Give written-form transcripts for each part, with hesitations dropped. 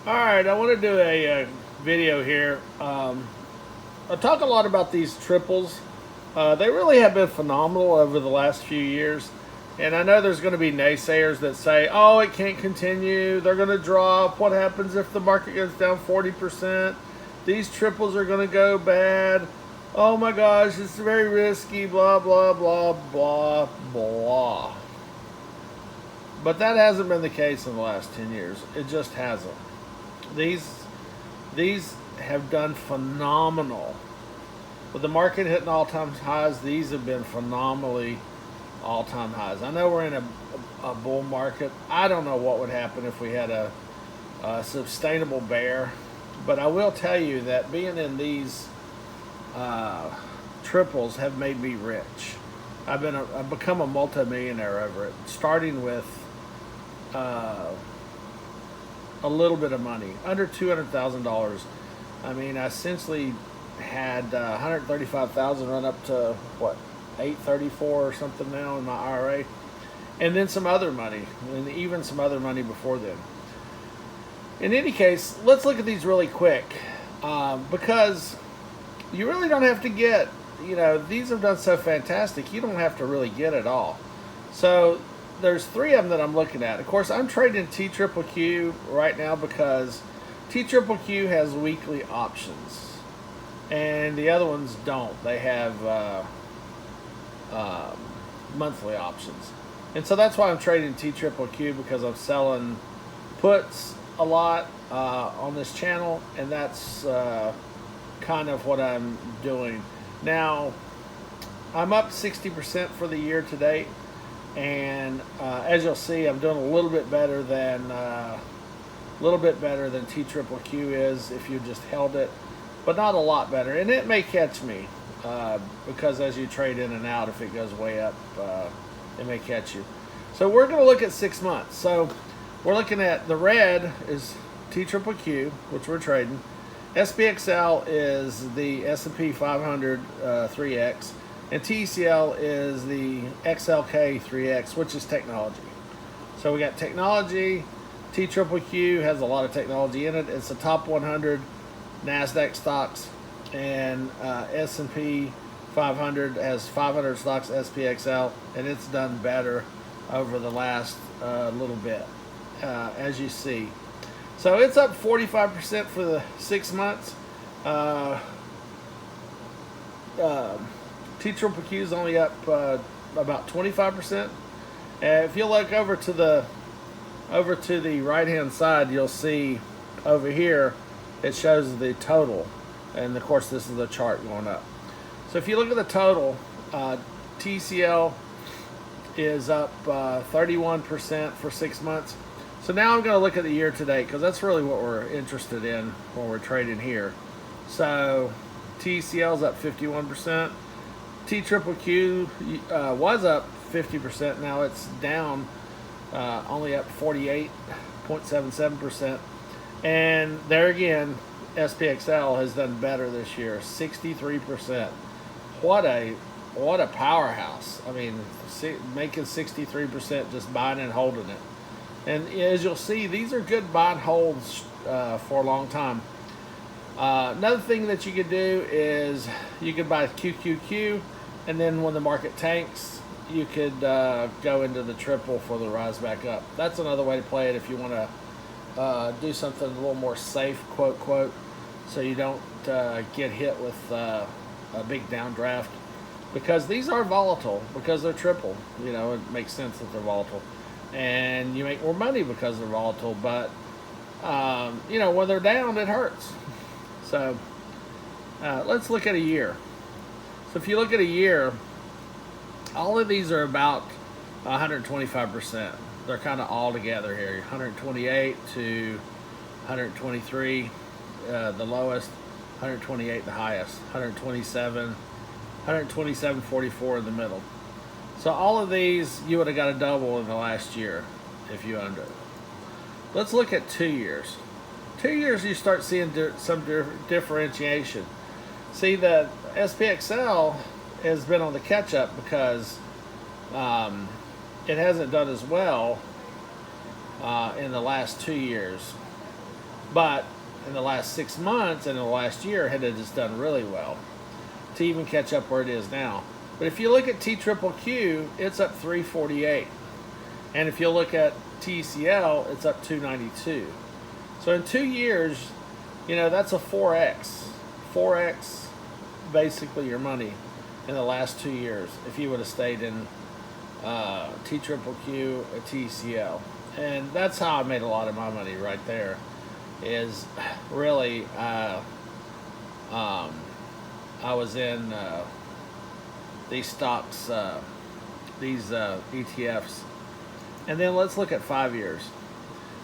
Alright, I want to do a video here. I talk a lot about these triples. They really have been phenomenal over the last few years. And I know there's going to be naysayers that say, oh, it can't continue. They're going to drop. What happens if the market goes down 40%? These triples are going to go bad. Oh my gosh, it's very risky, blah, blah, blah, blah, blah. But that hasn't been the case in the last 10 years. It just hasn't. These have done phenomenal. With the market hitting all-time highs, these have been phenomenally all-time highs. I know we're in a bull market. I don't know what would happen if we had a sustainable bear, but I will tell you that being in these triples have made me rich. I've become a multimillionaire over it, starting with a little bit of money, under $200,000. I mean, I essentially had $135,000 run up to what, $834 or something now in my IRA, and then some other money, and even some other money before then. In any case, let's look at these really quick, because you really don't have to get, these have done so fantastic, you don't have to really get it all. So there's three of them that I'm looking at. Of course, I'm trading TQQQ right now because TQQQ has weekly options, and the other ones don't. They have monthly options, and so that's why I'm trading TQQQ, because I'm selling puts a lot on this channel, and that's kind of what I'm doing now. I'm up 60% for the year to date, and as you'll see, I'm doing a little bit better than TQQQ is if you just held it, but not a lot better. And it may catch me because as you trade in and out, if it goes way up, it may catch you. So we're going to look at 6 months. So we're looking at the red is TQQQ, which we're trading. SPXL is the S&P 500 3X. And TCL is the XLK 3X, which is technology. So we got technology. TQQQ has a lot of technology in it. It's the top 100 NASDAQ stocks. And S&P 500 has 500 stocks, SPXL. And it's done better over the last little bit, as you see. So it's up 45% for the 6 months. TQQQ is only up about 25%. If you look over to the right hand side, you'll see over here it shows the total, and of course this is the chart going up. So if you look at the total, TCL is up 31% for 6 months. So now I'm going to look at the year to date, because that's really what we're interested in when we're trading here. So TCL is up 51%. TQQQ was up 50%. Now it's down, only up 48.77%. And there again, SPXL has done better this year, 63%. What a powerhouse! I mean, making 63% just buying and holding it. And as you'll see, these are good buy and holds for a long time. Another thing that you could do is you could buy QQQ, and then when the market tanks, you could go into the triple for the rise back up. That's another way to play it if you want to do something a little more safe, quote, quote, so you don't get hit with a big downdraft. Because these are volatile, because they're triple. It makes sense that they're volatile. And you make more money because they're volatile, but when they're down, it hurts. So let's look at a year. So if you look at a year, all of these are about 125%. They're kind of all together here. 128 to 123, the lowest. 128, the highest. 127, 127.44 in the middle. So all of these, you would have got a double in the last year if you owned it. Let's look at 2 years. 2 years, you start seeing some differentiation. See, the SPXL has been on the catch-up because it hasn't done as well in the last 2 years. But in the last 6 months and in the last year, it has just done really well to even catch up where it is now. But if you look at TQQQ, it's up 348. And if you look at TCL, it's up 292. So in 2 years, that's a 4x. 4x basically your money in the last 2 years if you would have stayed in TQQQ at TCL. And that's how I made a lot of my money right there, is really I was in these stocks, these ETFs. And then let's look at 5 years.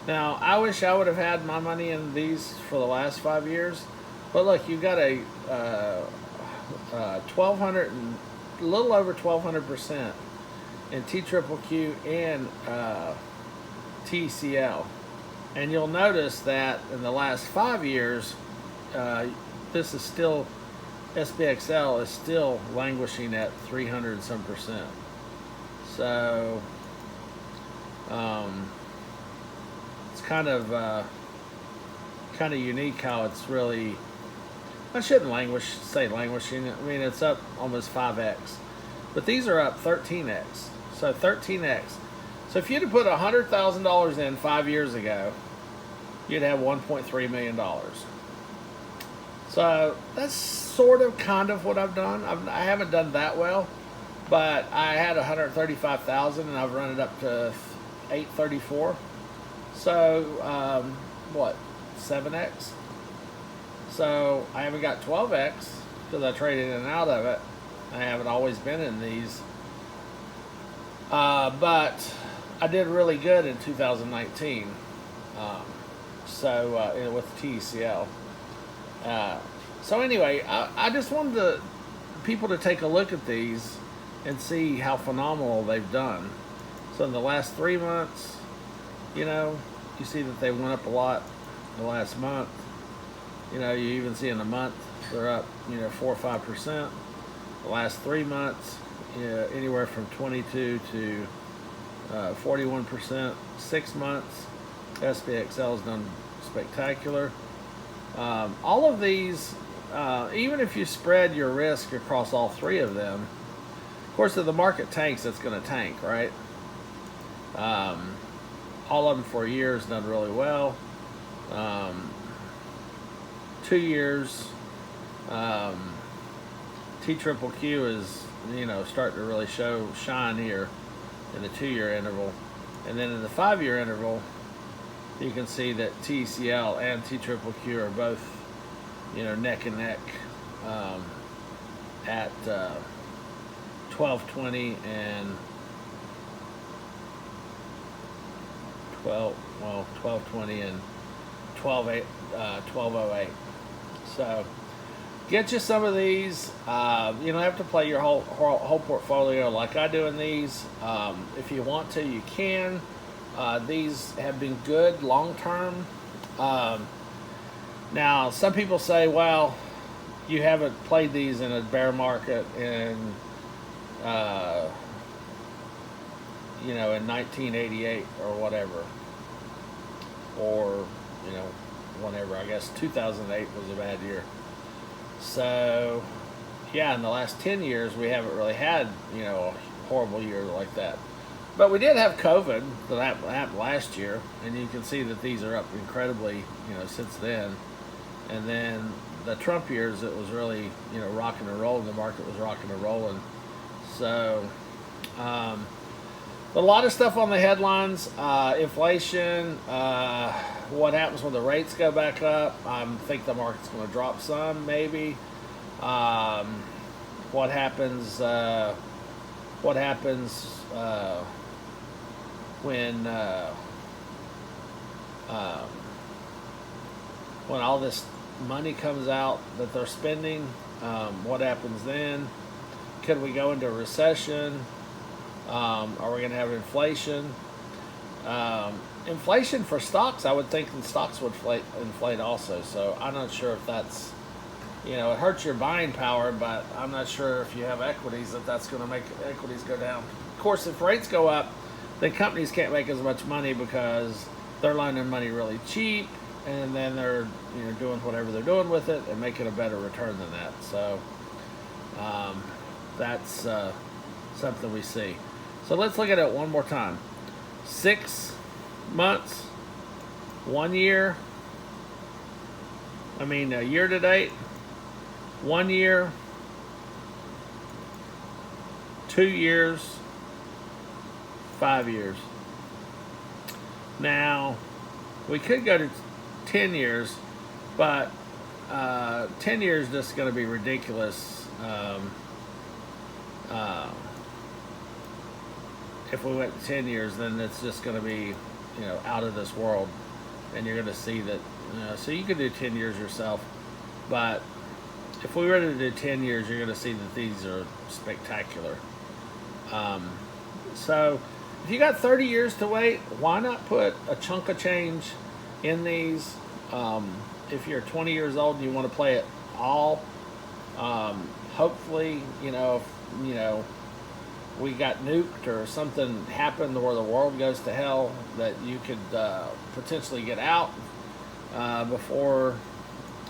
Now, I wish I would have had my money in these for the last 5 years. But look, you've got a 1,200, a little over 1,200% in TQQQ and TCL. And you'll notice that in the last 5 years, this is still, SPXL is still languishing at 300 and some percent. So it's kind of unique how it's really, I shouldn't say languishing. I mean, it's up almost 5x, but these are up 13x. So 13x. So if you'd have put $100,000 in 5 years ago, you'd have $1.3 million. So that's sort of kind of what I've done. I haven't done that well, but I had 135,000 and I've run it up to 834. So what, 7x? So I haven't got 12x because I traded in and out of it. I haven't always been in these, but I did really good in 2019. With TCL. So anyway, I just wanted people to take a look at these and see how phenomenal they've done. So in the last 3 months, you see that they went up a lot the last month. You even see in the month they're up, 4 or 5%. The last 3 months, anywhere from 22 to 41%. 6 months, SPXL has done spectacular. All of these, even if you spread your risk across all three of them, of course, if the market tanks, it's going to tank, right? All of them for a year has done really well. 2 years, TQQQ is, starting to really shine here in the 2-year interval. And then in the 5-year interval, you can see that TCL and TQQQ are both, neck and neck at 1220 and 1220 and 1208. So get you some of these. You don't have to play your whole portfolio like I do in these. If you want to, you can. These have been good long term. Now, some people say, well, you haven't played these in a bear market in, in 1988 or whatever. Or, whatever. I guess 2008 was a bad year. So, yeah, in the last 10 years, we haven't really had, a horrible year like that. But we did have COVID that happened last year, and you can see that these are up incredibly, since then. And then the Trump years, it was really, rocking and rolling. The market was rocking and rolling. So, a lot of stuff on the headlines. Inflation, what happens when the rates go back up. I think the market's going to drop some, maybe. What happens when all this money comes out that they're spending? What happens then? Could we go into a recession? Are we going to have inflation? Inflation for stocks, I would think the stocks would inflate also. So I'm not sure if that's, it hurts your buying power, but I'm not sure if you have equities that's going to make equities go down. Of course, if rates go up, then companies can't make as much money because they're loaning money really cheap. and then they're doing whatever they're doing with it and making a better return than that. So that's something we see. So let's look at it one more time. 6 months, 1 year. Year to date, 1 year, 2 years, 5 years. Now, we could go to 10 years, but 10 years is just going to be ridiculous. If we went 10 years, then it's just going to be, out of this world. And you're going to see that, so you could do 10 years yourself, but if we were to do 10 years, you're going to see that these are spectacular. So if you got 30 years to wait, why not put a chunk of change in these? If you're 20 years old and you want to play it all, hopefully, if, we got nuked or something happened where the world goes to hell, that you could potentially get out before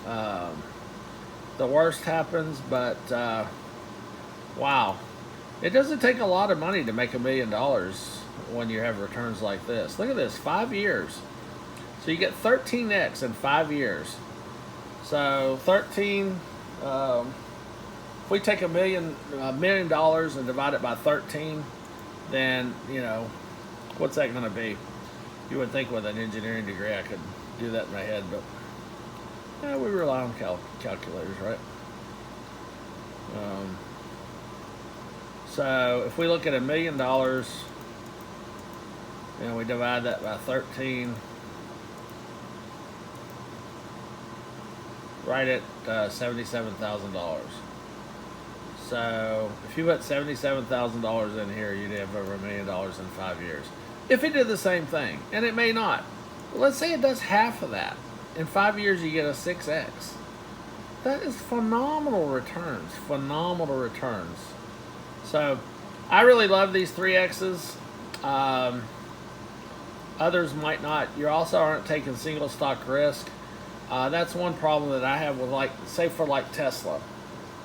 the worst happens. But wow, it doesn't take a lot of money to make $1 million when you have returns like this. Look at this, 5 years. So you get 13x in 5 years. So 13. If we take $1 million and divide it by 13, then what's that going to be? You would think with an engineering degree I could do that in my head, but we rely on calculators, right? So if we look at $1 million and we divide that by 13, right at $77,000. So if you put $77,000 in here, you'd have over $1 million in 5 years. If it did the same thing, and it may not. But let's say it does half of that. In 5 years, you get a 6x. That is phenomenal returns. Phenomenal returns. So I really love these 3Xs. Others might not. You also aren't taking single stock risk. That's one problem that I have with, say for Tesla.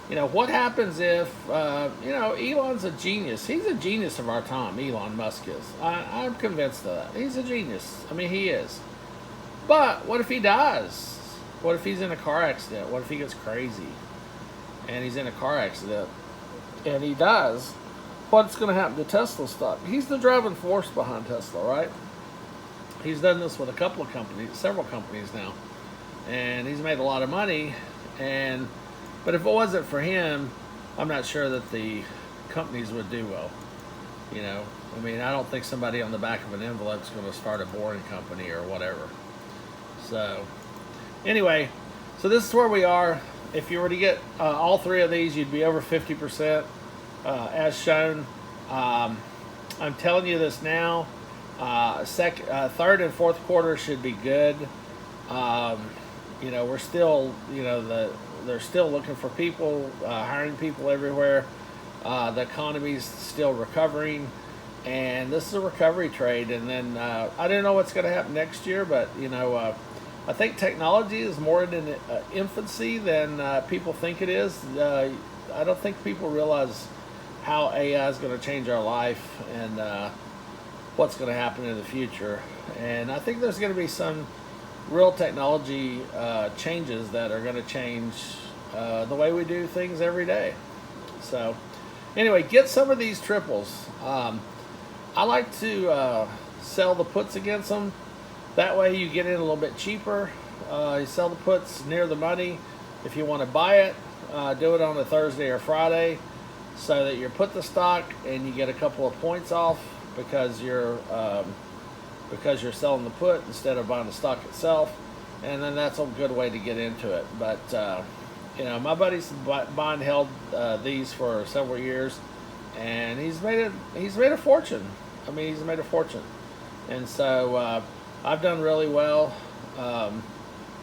What happens if, Elon's a genius. He's a genius of our time, Elon Musk is. I'm convinced of that. He's a genius. He is. But what if he dies? What if he's in a car accident? What if he gets crazy and he's in a car accident and he dies? What's going to happen to Tesla stock? He's the driving force behind Tesla, right? He's done this with a couple of companies, several companies now. And he's made a lot of money. But if it wasn't for him, I'm not sure that the companies would do well. I don't think somebody on the back of an envelope is going to start a boring company or whatever. So, anyway, so this is where we are. If you were to get all three of these, you'd be over 50% as shown. I'm telling you this now. Third and fourth quarter should be good. We're still, they're still looking for people, hiring people everywhere. The economy's still recovering, and this is a recovery trade. And then I don't know what's going to happen next year, but I think technology is more in infancy than people think it is. I don't think people realize how AI is going to change our life and what's going to happen in the future. And I think there's going to be some real technology changes that are going to change the way we do things every day. So anyway, get some of these triples. I like to sell the puts against them. That way you get in a little bit cheaper. You sell the puts near the money. If you want to buy it, do it on a Thursday or Friday so that you put the stock and you get a couple of points off because you're selling the put instead of buying the stock itself. And then that's a good way to get into it. But my buddy's bought and held these for several years, and he's made a fortune. He's made a fortune. And so I've done really well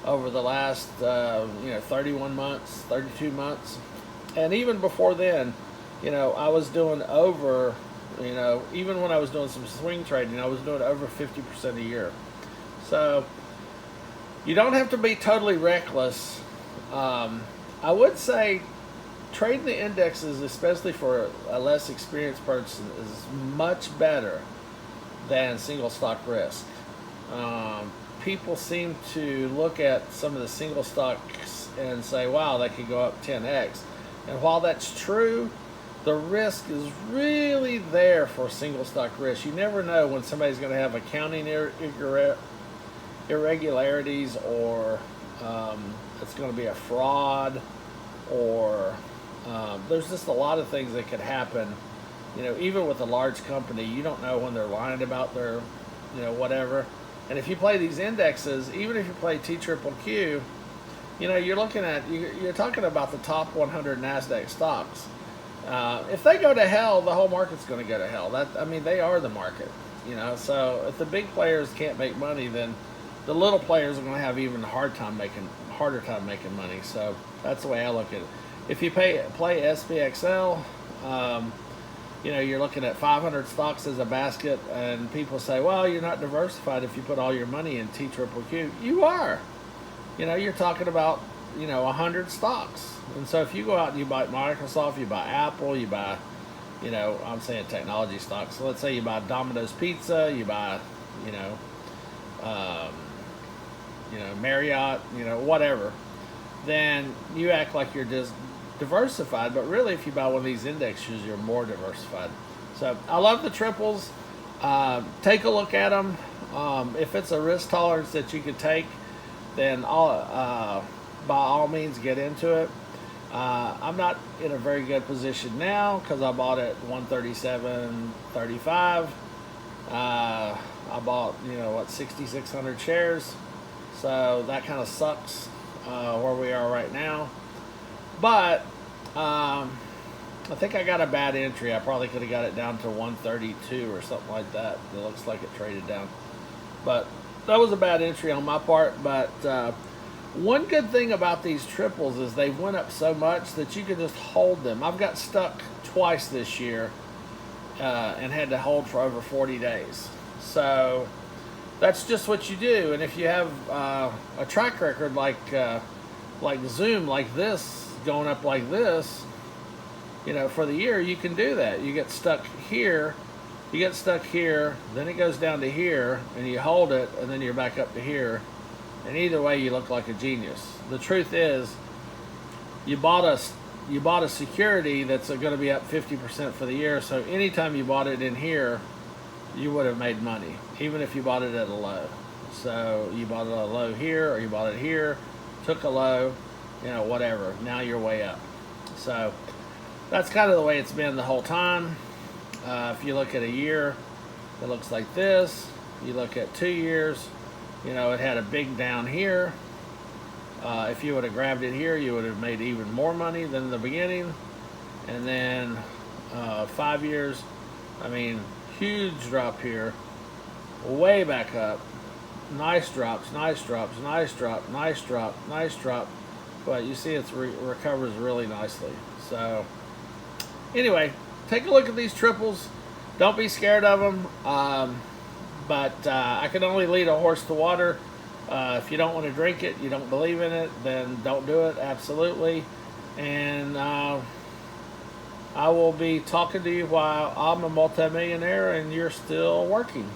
over the last 31 months, 32 months, and even before then, I was doing over. Even when I was doing some swing trading, I was doing over 50% a year. So You don't have to be totally reckless. I would say trading the indexes, especially for a less experienced person, is much better than single stock risk. People seem to look at some of the single stocks and say, wow, they could go up 10x. And while that's true, the risk is really there for single stock risk. You never know when somebody's going to have accounting irregularities, or it's going to be a fraud, or there's just a lot of things that could happen. You know, even with a large company, you don't know when they're lying about their, whatever. And if you play these indexes, even if you play TQQQ, you're looking at, you're talking about the top 100 NASDAQ stocks. If they go to hell, the whole market's going to go to hell. They are the market. So if the big players can't make money, then the little players are going to have even harder time making money. So that's the way I look at it. If you play SPXL, you're looking at 500 stocks as a basket, and people say, well, you're not diversified if you put all your money in TQQQ. You are. You're talking about, 100 stocks. And so if you go out and you buy Microsoft, you buy Apple, you buy, I'm saying technology stocks. So let's say you buy Domino's Pizza, you buy, Marriott, whatever, then you act like you're just diversified. But really, if you buy one of these indexes, you're more diversified. So I love the triples. Take a look at them. If it's a risk tolerance that you can take, then by all means get into it. I'm not in a very good position now because I bought at 137.35. I bought 6,600 shares, so that kind of sucks where we are right now. But I think I got a bad entry. I probably could have got it down to 132 or something like that. It looks like it traded down, but that was a bad entry on my part. But one good thing about these triples is they went up so much that you can just hold them. I've got stuck twice this year and had to hold for over 40 days. So that's just what you do. And if you have a track record like Zoom, like this, going up like this, for the year, you can do that. You get stuck here, then it goes down to here, and you hold it, and then you're back up to here. And either way, you look like a genius. The truth is, you bought a security that's going to be up 50% for the year. So anytime you bought it in here, you would have made money, even if you bought it at a low. So you bought it at a low here, or you bought it here, took a low, whatever. Now you're way up. So that's kind of the way it's been the whole time. If you look at a year, it looks like this. You look at 2 years, it had a big down here. If you would have grabbed it here, you would have made even more money than in the beginning. And then 5 years, huge drop here, way back up. Nice drops, nice drops, nice drop, nice drop, nice drop. But you see it recovers really nicely. So anyway, take a look at these triples. Don't be scared of them. But I can only lead a horse to water. If you don't want to drink it, you don't believe in it, then don't do it, absolutely. And I will be talking to you while I'm a multimillionaire and you're still working.